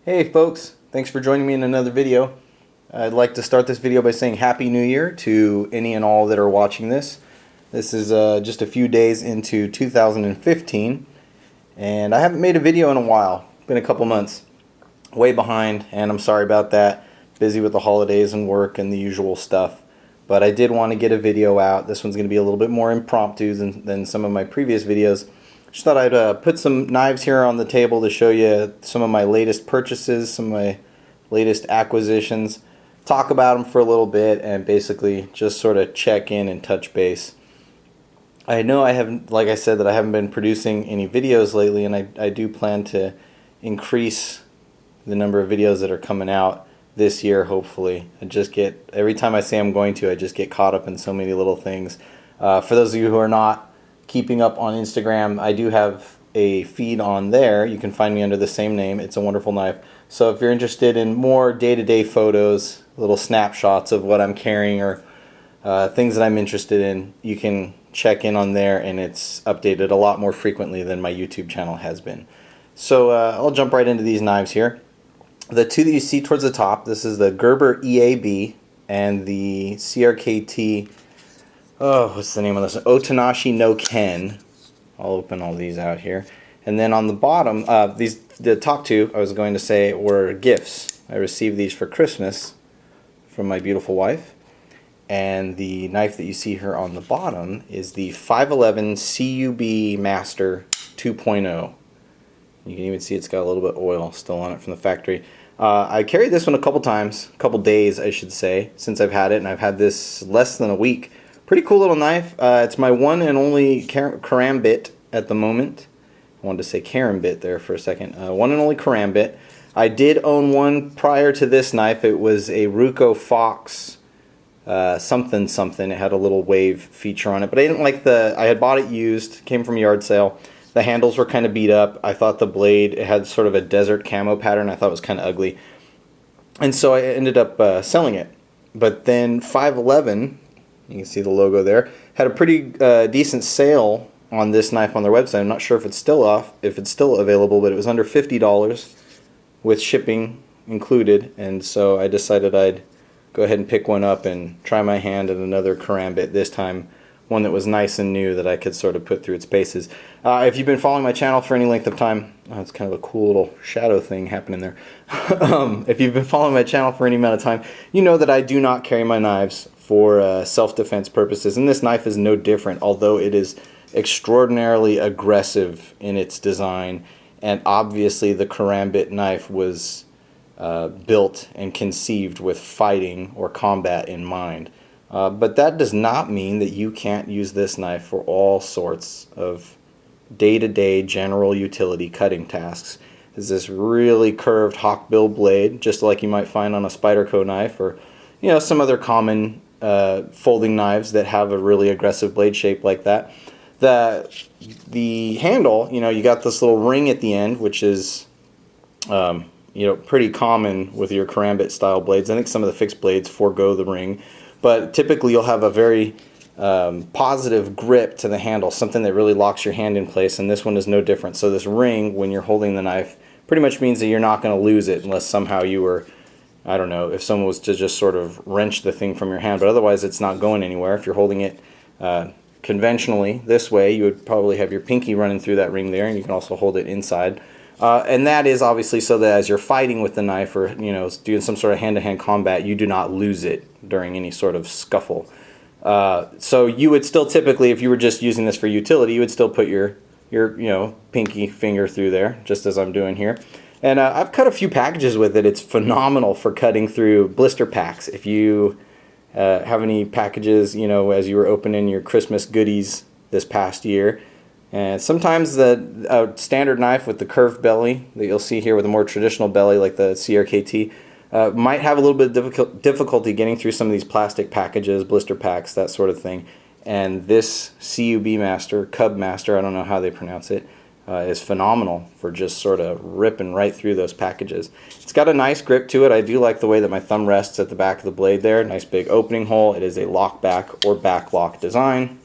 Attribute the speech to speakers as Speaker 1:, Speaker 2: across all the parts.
Speaker 1: Hey folks, thanks for joining me in another video. I'd like to start this video by saying Happy New Year to any and all that are watching this. This is just a few days into 2015 and I haven't made a video in a while. Been a couple months. Way behind, and I'm sorry about that. Busy with the holidays and work and the usual stuff. But I did want to get a video out. This one's going to be a little bit more impromptu than some of my previous videos. Just thought I'd put some knives here on the table to show you some of my latest purchases, some of my latest acquisitions, talk about them for a little bit, and basically just sort of check in and touch base. I know I haven't, like I said, that I haven't been producing any videos lately, and I do plan to increase the number of videos that are coming out this year, hopefully. Every time I say I'm going to, I just get caught up in so many little things. For those of you who are not keeping up on Instagram, I do have a feed on there. You can find me under the same name, ItsAWonderfulKnife. So if you're interested in more day-to-day photos, little snapshots of what I'm carrying or things that I'm interested in, you can check in on there, and it's updated a lot more frequently than my YouTube channel has been. So I'll jump right into these knives here. The two that you see towards the top, this is the Gerber EAB and the CRKT, what's the name of this? Otanashi no Ken. I'll open all these out here. And then on the bottom, the top two, I was going to say, were gifts. I received these for Christmas from my beautiful wife. And the knife that you see here on the bottom is the 511 CUB Master 2.0. You can even see it's got a little bit of oil still on it from the factory. I carried this one a couple times, a couple days I should say, since I've had it, and I've had this less than a week. Pretty cool little knife. It's my one and only karambit at the moment. I wanted to say karambit there for a second. One and only karambit. I did own one prior to this knife. It was a Ruko Fox something something. It had a little wave feature on it, but I didn't like I had bought it used, came from a yard sale. The handles were kind of beat up. I thought the blade, it had sort of a desert camo pattern. I thought it was kind of ugly. And so I ended up selling it. But then 511, you can see the logo there, had a pretty decent sale on this knife on their website. I'm not sure if it's still available, but it was under $50 with shipping included. And so I decided I'd go ahead and pick one up and try my hand at another karambit, this time one that was nice and new that I could sort of put through its paces. If you've been following my channel for any length of time, it's kind of a cool little shadow thing happening there. If you've been following my channel for any amount of time, you know that I do not carry my knives for self-defense purposes, and this knife is no different, although it is extraordinarily aggressive in its design, and obviously the karambit knife was built and conceived with fighting or combat in mind. But that does not mean that you can't use this knife for all sorts of day-to-day general utility cutting tasks. It's this really curved hawkbill blade, just like you might find on a Spyderco knife or some other common folding knives that have a really aggressive blade shape like that. The handle, you got this little ring at the end, which is pretty common with your karambit style blades. I think some of the fixed blades forego the ring. But typically you'll have a very positive grip to the handle, something that really locks your hand in place, and this one is no different. So this ring, when you're holding the knife, pretty much means that you're not going to lose it unless somehow you were, I don't know, if someone was to just sort of wrench the thing from your hand, but otherwise it's not going anywhere. If you're holding it conventionally this way, you would probably have your pinky running through that ring there, and you can also hold it inside. And that is obviously so that as you're fighting with the knife or doing some sort of hand-to-hand combat, you do not lose it during any sort of scuffle. So you would still typically, if you were just using this for utility, you would still put your pinky finger through there, just as I'm doing here. And I've cut a few packages with it. It's phenomenal for cutting through blister packs. If you have any packages, as you were opening your Christmas goodies this past year. And sometimes the standard knife with the curved belly that you'll see here with a more traditional belly like the CRKT might have a little bit of difficulty getting through some of these plastic packages, blister packs, that sort of thing. And this CUB Master, Cub Master, I don't know how they pronounce it, is phenomenal for just sort of ripping right through those packages. It's got a nice grip to it. I do like the way that my thumb rests at the back of the blade there. Nice big opening hole. It is a lock back or back lock design.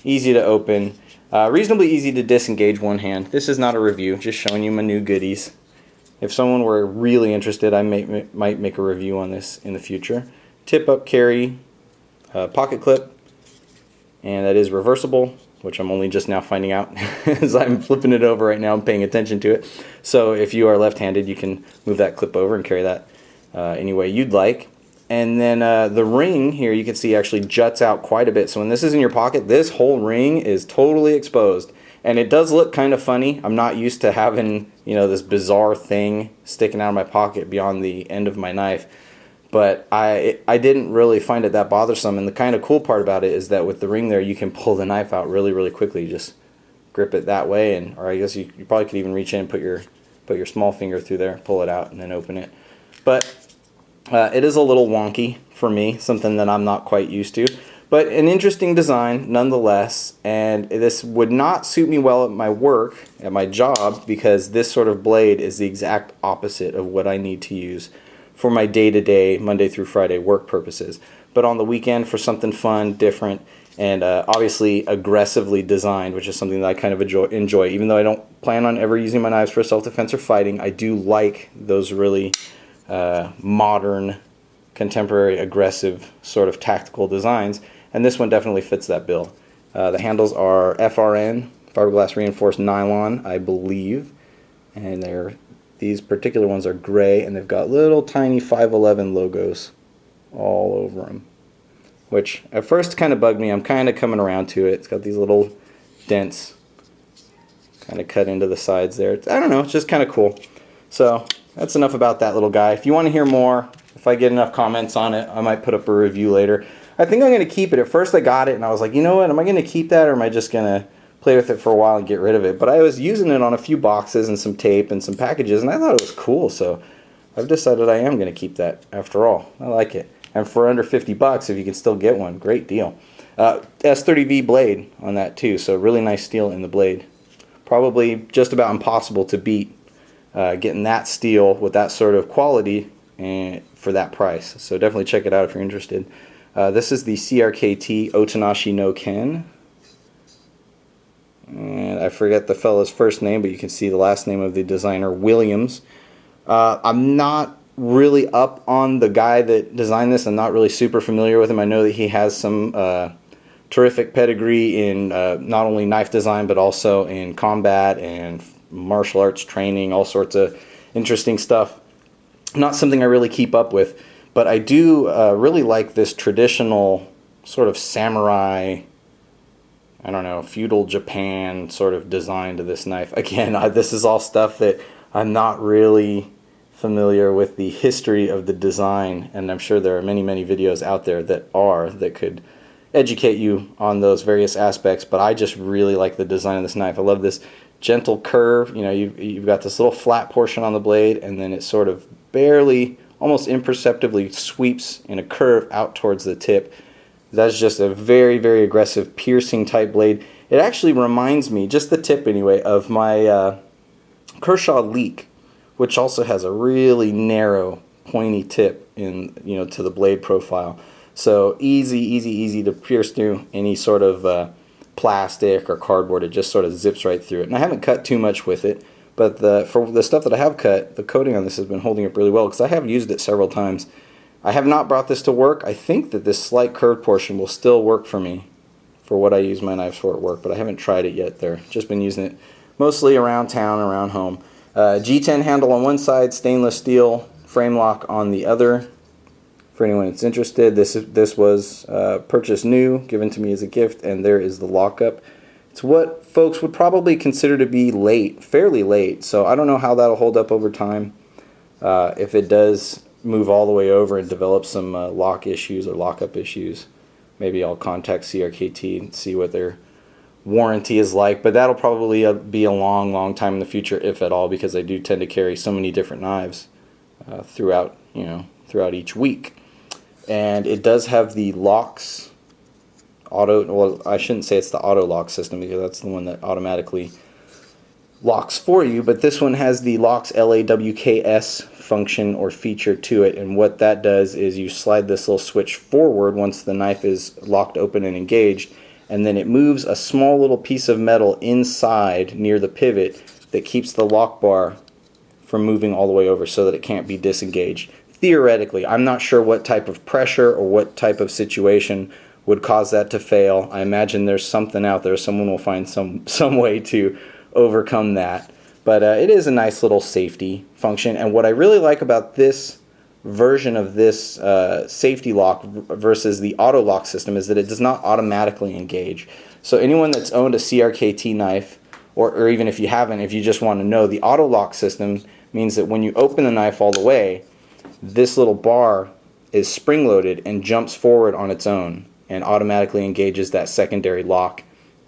Speaker 1: Easy to open. Reasonably easy to disengage one hand. This is not a review, just showing you my new goodies. If someone were really interested, I might make a review on this in the future. Tip-up carry pocket clip, and that is reversible, which I'm only just now finding out as I'm flipping it over right now and paying attention to it. So if you are left-handed, you can move that clip over and carry that any way you'd like. And then the ring here, you can see actually juts out quite a bit. So when this is in your pocket, this whole ring is totally exposed. And it does look kind of funny. I'm not used to having, you know, this bizarre thing sticking out of my pocket beyond the end of my knife. But I didn't really find it that bothersome. And the kind of cool part about it is that with the ring there, you can pull the knife out really, really quickly. You just grip it that way, and or I guess you probably could even reach in and put your small finger through there, pull it out, and then open it. But it is a little wonky for me, something that I'm not quite used to. But an interesting design nonetheless, and this would not suit me well at my work, at my job, because this sort of blade is the exact opposite of what I need to use for my day-to-day, Monday through Friday work purposes. But on the weekend for something fun, different, and obviously aggressively designed, which is something that I kind of enjoy. Even though I don't plan on ever using my knives for self-defense or fighting, I do like those really modern, contemporary, aggressive sort of tactical designs. And this one definitely fits that bill. The handles are FRN, fiberglass reinforced nylon, I believe. And these particular ones are gray, and they've got little tiny 511 logos all over them. Which at first kind of bugged me. I'm kind of coming around to it. It's got these little dents kind of cut into the sides there. I don't know, it's just kind of cool. So that's enough about that little guy. If you want to hear more, if I get enough comments on it, I might put up a review later. I think I'm going to keep it. At first I got it and I was like, you know what, am I going to keep that, or am I just going to play with it for a while and get rid of it? But I was using it on a few boxes and some tape and some packages, and I thought it was cool, so I've decided I am going to keep that after all. I like it. And for under 50 bucks, if you can still get one, great deal. S30V blade on that too, so really nice steel in the blade. Probably just about impossible to beat getting that steel with that sort of quality and for that price. So definitely check it out if you're interested. This is the CRKT Otanashi no Ken. And I forget the fellow's first name, but you can see the last name of the designer, Williams. I'm not really up on the guy that designed this. I'm not really super familiar with him. I know that he has some terrific pedigree in not only knife design, but also in combat and martial arts training, all sorts of interesting stuff. Not something I really keep up with, but I do really like this traditional sort of samurai, I don't know, feudal Japan sort of design to this knife. Again, this is all stuff that I'm not really familiar with the history of the design, and I'm sure there are many, many videos out there that could educate you on those various aspects, but I just really like the design of this knife. I love this gentle curve. You know, you've got this little flat portion on the blade, and then it sort of barely, almost imperceptibly sweeps in a curve out towards the tip. That's just a very, very aggressive piercing type blade. It actually reminds me, just the tip anyway, of my Kershaw Leek, which also has a really narrow, pointy tip in, you know, to the blade profile. So easy to pierce through any sort of plastic or cardboard. It just sort of zips right through it. And I haven't cut too much with it, but for the stuff that I have cut, the coating on this has been holding up really well because I have used it several times. I have not brought this to work. I think that this slight curved portion will still work for me for what I use my knives for at work, but I haven't tried it yet there. Just been using it mostly around town, around home. G10 handle on one side, stainless steel frame lock on the other. For anyone that's interested, this was purchased new, given to me as a gift, and there is the lockup. It's what folks would probably consider to be late, fairly late, so I don't know how that'll hold up over time. If it does move all the way over and develop some lock issues or lockup issues, maybe I'll contact CRKT and see what their warranty is like, but that'll probably be a long time in the future, if at all, because I do tend to carry so many different knives throughout each week. And it does have the locks well, I shouldn't say it's the auto lock system because that's the one that automatically locks for you, but this one has the locks LAWKS function or feature to it, and what that does is you slide this little switch forward once the knife is locked open and engaged, and then it moves a small little piece of metal inside near the pivot that keeps the lock bar from moving all the way over so that it can't be disengaged. Theoretically, I'm not sure what type of pressure or what type of situation would cause that to fail. I imagine there's something out there. Someone will find some way to overcome that. But it is a nice little safety function. And what I really like about this version of this safety lock versus the auto lock system is that it does not automatically engage. So anyone that's owned a CRKT knife, or even if you haven't, if you just want to know, the auto lock system means that when you open the knife all the way, this little bar is spring-loaded and jumps forward on its own and automatically engages that secondary lock.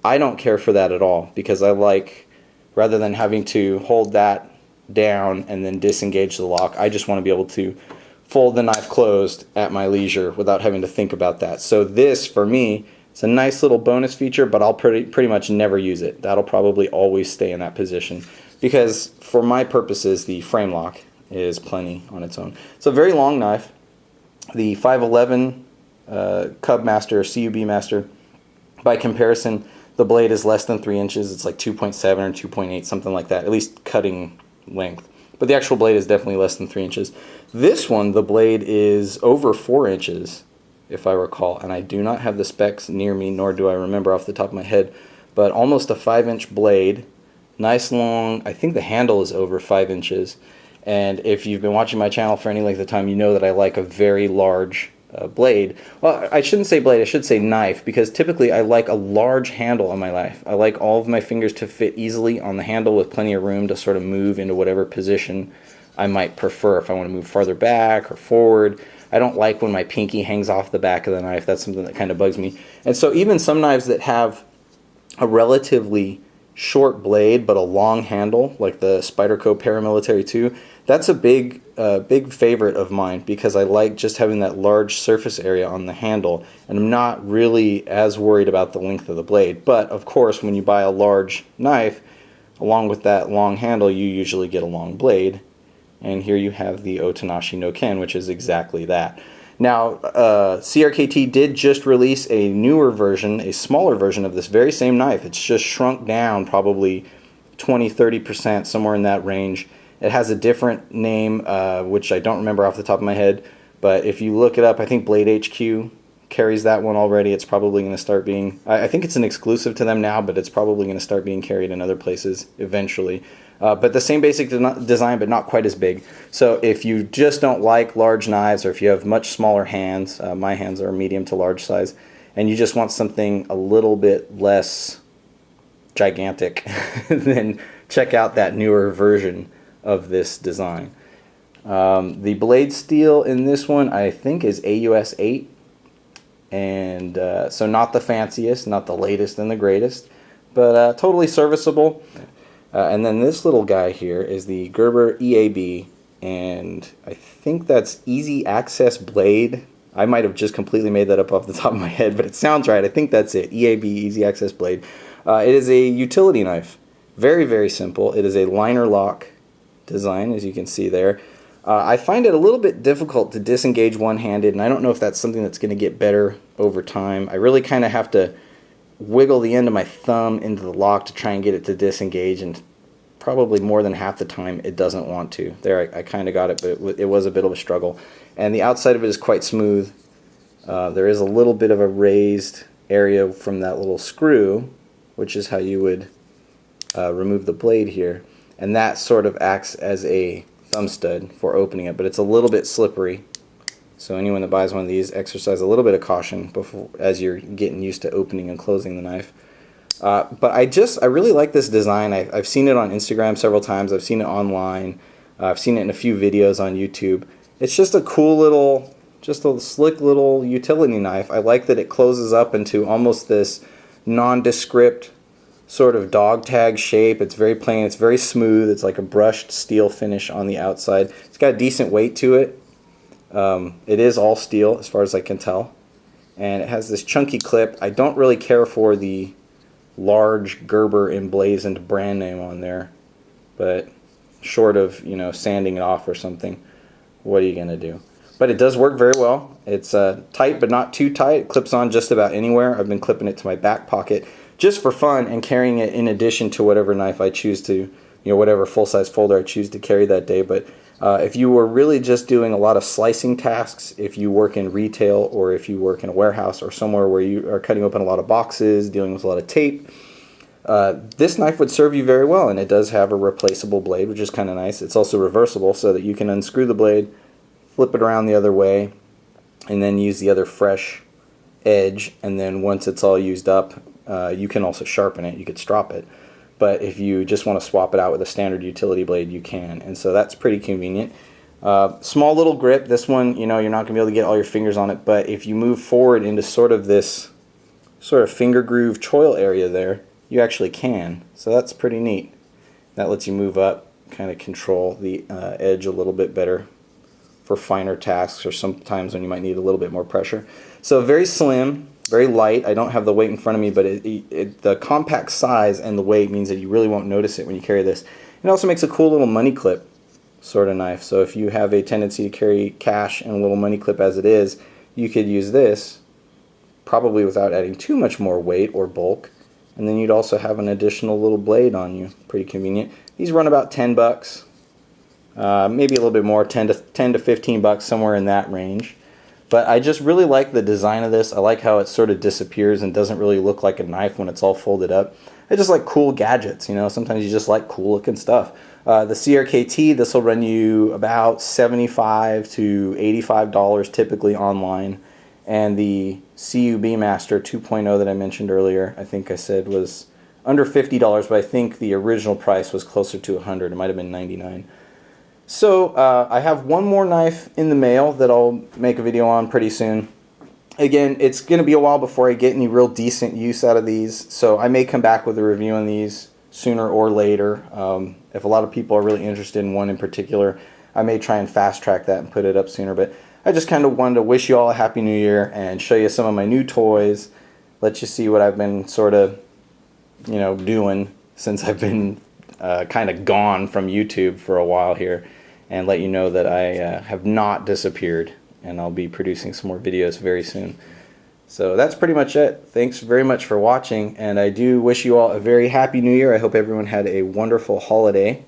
Speaker 1: I don't care for that at all, because I like, rather than having to hold that down and then disengage the lock, I just want to be able to fold the knife closed at my leisure without having to think about that. So this, for me, it's a nice little bonus feature, but I'll pretty much never use it. That'll probably always stay in that position, because for my purposes, the frame lock is plenty on its own. It's a very long knife. The 511 Cub Master or CUB Master, by comparison, the blade is less than 3 inches. It's like 2.7 or 2.8, something like that, at least cutting length. But the actual blade is definitely less than 3 inches. This one, the blade is over 4 inches, if I recall, and I do not have the specs near me, nor do I remember off the top of my head, but almost a 5-inch blade, nice long. I think the handle is over 5 inches, and if you've been watching my channel for any length of time, you know that I like a very large blade. Well, I shouldn't say blade, I should say knife, because typically I like a large handle on my knife. I like all of my fingers to fit easily on the handle with plenty of room to sort of move into whatever position I might prefer. If I want to move farther back or forward, I don't like when my pinky hangs off the back of the knife. That's something that kind of bugs me. And so even some knives that have a relatively short blade but a long handle, like the Spyderco Paramilitary 2, that's a big favorite of mine, because I like just having that large surface area on the handle, and I'm not really as worried about the length of the blade. But of course, when you buy a large knife, along with that long handle, you usually get a long blade. And here you have the Otanashi no Ken, which is exactly that. Now, CRKT did just release a newer version, a smaller version of this very same knife. It's just shrunk down probably 20-30%, somewhere in that range. It has a different name, which I don't remember off the top of my head, but if you look it up, I think Blade HQ carries that one already. It's probably going to start being, I think it's an exclusive to them now, but it's probably going to start being carried in other places eventually. But the same basic design, but not quite as big. So if you just don't like large knives, or if you have much smaller hands, my hands are medium to large size, and you just want something a little bit less gigantic, then check out that newer version of this design. The blade steel in this one, I think, is AUS 8, and so not the fanciest, not the latest and the greatest, but totally serviceable. And then this little guy here is the Gerber EAB, and I think that's Easy Access Blade. I might have just completely made that up off the top of my head, but it sounds right. I think that's it. EAB, Easy Access Blade. It is a utility knife. Very, very simple. It is a liner lock design, as you can see there. I find it a little bit difficult to disengage one-handed, and I don't know if that's something that's going to get better over time. I really kind of have to wiggle the end of my thumb into the lock to try and get it to disengage, and probably more than half the time it doesn't want to. There, I kind of got it, but it was a bit of a struggle. And the outside of it is quite smooth. There is a little bit of a raised area from that little screw, which is how you would remove the blade here, and that sort of acts as a thumb stud for opening it, but it's a little bit slippery. So anyone that buys one of these, exercise a little bit of caution before, as you're getting used to opening and closing the knife. But I really like this design. I've seen it on Instagram several times. I've seen it online. I've seen it in a few videos on YouTube. It's just a cool little, just a slick little utility knife. I like that it closes up into almost this nondescript sort of dog tag shape. It's very plain. It's very smooth. It's like a brushed steel finish on the outside. It's got a decent weight to it. It is all steel as far as I can tell, and it has this chunky clip. I don't really care for the large Gerber emblazoned brand name on there, but short of, you know, sanding it off or something, what are you gonna do? But it does work very well. It's tight but not too tight. It clips on just about anywhere. I've been clipping it to my back pocket just for fun and carrying it in addition to whatever knife I choose to whatever full-size folder I choose to carry that day. But if you were really just doing a lot of slicing tasks, if you work in retail or if you work in a warehouse or somewhere where you are cutting open a lot of boxes, dealing with a lot of tape, this knife would serve you very well. And it does have a replaceable blade, which is kind of nice. It's also reversible so that you can unscrew the blade, flip it around the other way, and then use the other fresh edge. And then once it's all used up, you can also sharpen it. You could strop it. But if you just want to swap it out with a standard utility blade, you can. And so that's pretty convenient. Small little grip. This one, you're not going to be able to get all your fingers on it. But if you move forward into sort of this sort of finger groove choil area there, you actually can. So that's pretty neat. That lets you move up, kind of control the edge a little bit better for finer tasks or sometimes when you might need a little bit more pressure. So very slim. Very light. I don't have the weight in front of me, but the compact size and the weight means that you really won't notice it when you carry this. It also makes a cool little money clip sort of knife. So if you have a tendency to carry cash and a little money clip as it is, you could use this probably without adding too much more weight or bulk. And then you'd also have an additional little blade on you. Pretty convenient. These run about 10 bucks. Maybe a little bit more, 10 to 15 bucks, somewhere in that range. But I just really like the design of this. I like how it sort of disappears and doesn't really look like a knife when it's all folded up. I just like cool gadgets, Sometimes you just like cool looking stuff. The CRKT, this will run you about $75 to $85 typically online. And the CU Beemaster 2.0 that I mentioned earlier, I think I said was under $50, but I think the original price was closer to $100. It might have been $99. So I have one more knife in the mail that I'll make a video on pretty soon. Again, it's going to be a while before I get any real decent use out of these, so I may come back with a review on these sooner or later. If a lot of people are really interested in one in particular, I may try and fast track that and put it up sooner. But I just kind of wanted to wish you all a Happy New Year and show you some of my new toys, let you see what I've been sort of, doing since I've been kind of gone from YouTube for a while here. And let you know that I have not disappeared, and I'll be producing some more videos very soon. So that's pretty much it. Thanks very much for watching, and I do wish you all a very Happy New Year. I hope everyone had a wonderful holiday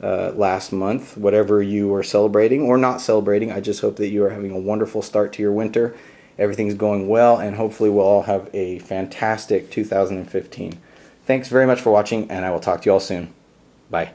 Speaker 1: last month, whatever you were celebrating or not celebrating. I just hope that you are having a wonderful start to your winter. Everything's going well, and hopefully we'll all have a fantastic 2015. Thanks very much for watching, and I will talk to you all soon. Bye.